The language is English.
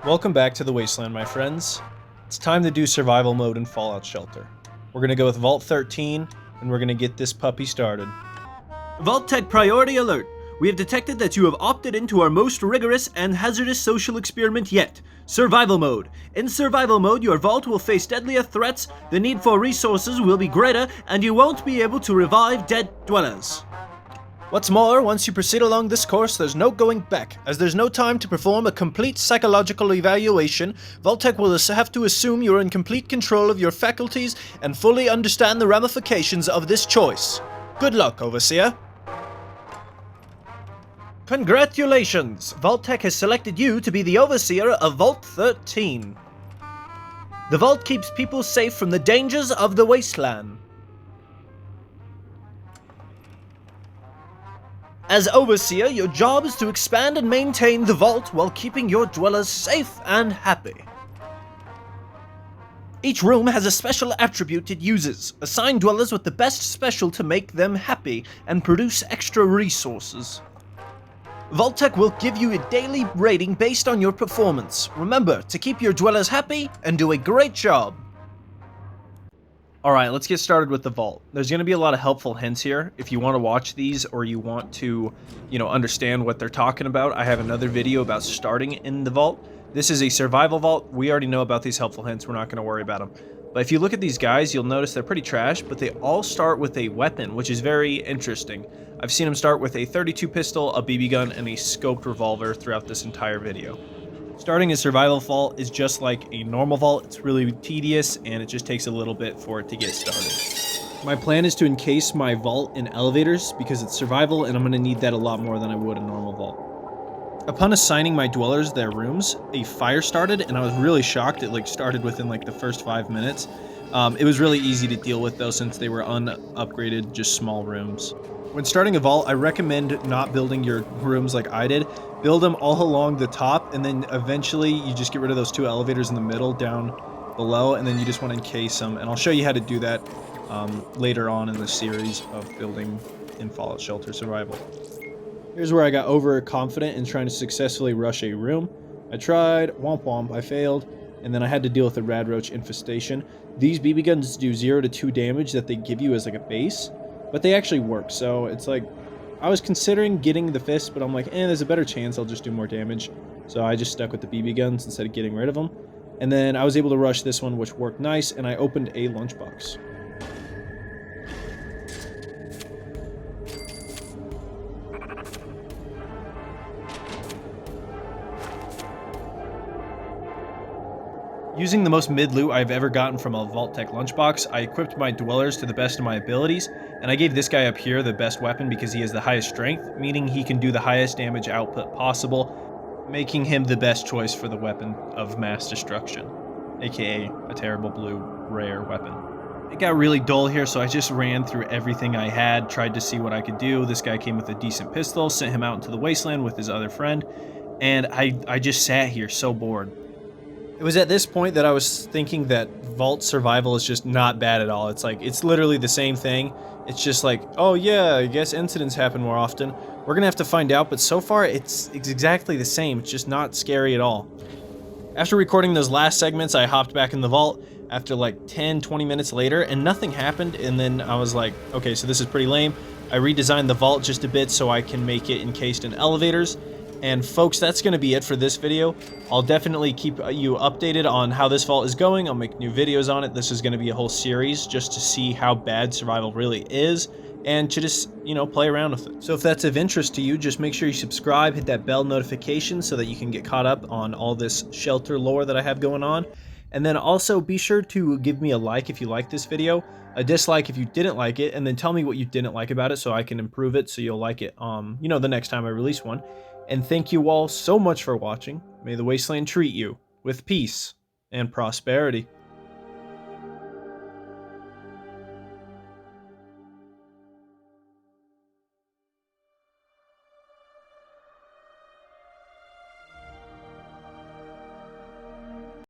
Welcome back to the Wasteland, my friends. It's time to do survival mode in Fallout Shelter. We're gonna go with Vault 13, and we're gonna get this puppy started. Vault-Tec priority alert! We have detected that you have opted into our most rigorous and hazardous social experiment yet, survival mode. In survival mode, your vault will face deadlier threats, the need for resources will be greater, and you won't be able to revive dead dwellers. What's more, once you proceed along this course, there's no going back. As there's no time to perform a complete psychological evaluation, Vault-Tec will have to assume you're in complete control of your faculties and fully understand the ramifications of this choice. Good luck, Overseer. Congratulations! Vault-Tec has selected you to be the Overseer of Vault 13. The Vault keeps people safe from the dangers of the Wasteland. As Overseer, your job is to expand and maintain the Vault while keeping your dwellers safe and happy. Each room has a special attribute it uses. Assign dwellers with the best special to make them happy and produce extra resources. Vault-Tec will give you a daily rating based on your performance. Remember to keep your dwellers happy and do a great job. Alright, let's get started with the Vault. There's going to be a lot of helpful hints here. If you want to watch these or you want to, understand what they're talking about, I have another video about starting in the Vault. This is a survival Vault. We already know about these helpful hints. We're not going to worry about them. But if you look at these guys, you'll notice they're pretty trash, but they all start with a weapon, which is very interesting. I've seen them start with a .32 pistol, a BB gun, and a scoped revolver throughout this entire video. Starting a survival vault is just like a normal vault. It's really tedious, and it just takes a little bit for it to get started. My plan is to encase my vault in elevators because it's survival, and I'm going to need that a lot more than I would a normal vault. Upon assigning my dwellers their rooms, a fire started, and I was really shocked. It started within the first 5 minutes. It was really easy to deal with though, since they were unupgraded, just small rooms. When starting a vault, I recommend not building your rooms like I did. Build them all along the top, and then eventually you just get rid of those 2 elevators in the middle down below, and then you just want to encase them. And I'll show you how to do that later on in the series of building in Fallout Shelter Survival. Here's where I got overconfident in trying to successfully rush a room. I tried, womp womp, I failed, and then I had to deal with the rad roach infestation. These BB guns do 0 to 2 damage that they give you as a base, but they actually work, so it's I was considering getting the fist, but I'm there's a better chance I'll just do more damage. So I just stuck with the BB guns instead of getting rid of them. And then I was able to rush this one, which worked nice, and I opened a lunchbox. Using the most mid loot I've ever gotten from a Vault-Tec lunchbox, I equipped my dwellers to the best of my abilities, and I gave this guy up here the best weapon because he has the highest strength, meaning he can do the highest damage output possible, making him the best choice for the weapon of mass destruction, aka a terrible blue rare weapon. It got really dull here, so I just ran through everything I had, tried to see what I could do. This guy came with a decent pistol, sent him out into the wasteland with his other friend, and I just sat here so bored. It was at this point that I was thinking that Vault survival is just not bad at all. It's literally the same thing. It's just oh yeah, I guess incidents happen more often. We're gonna have to find out, but so far it's exactly the same. It's just not scary at all. After recording those last segments, I hopped back in the Vault after 10-20 minutes later, and nothing happened, and then I was okay, so this is pretty lame. I redesigned the Vault just a bit so I can make it encased in elevators. And folks, that's going to be it for this video. I'll definitely keep you updated on how this vault is going. I'll make new videos on it. This is going to be a whole series just to see how bad survival really is and to just, play around with it. So if that's of interest to you, just make sure you subscribe, hit that bell notification so that you can get caught up on all this shelter lore that I have going on. And then also be sure to give me a like if you like this video, a dislike if you didn't like it, and then tell me what you didn't like about it so I can improve it so you'll like it, the next time I release one. And thank you all so much for watching. May the Wasteland treat you with peace and prosperity.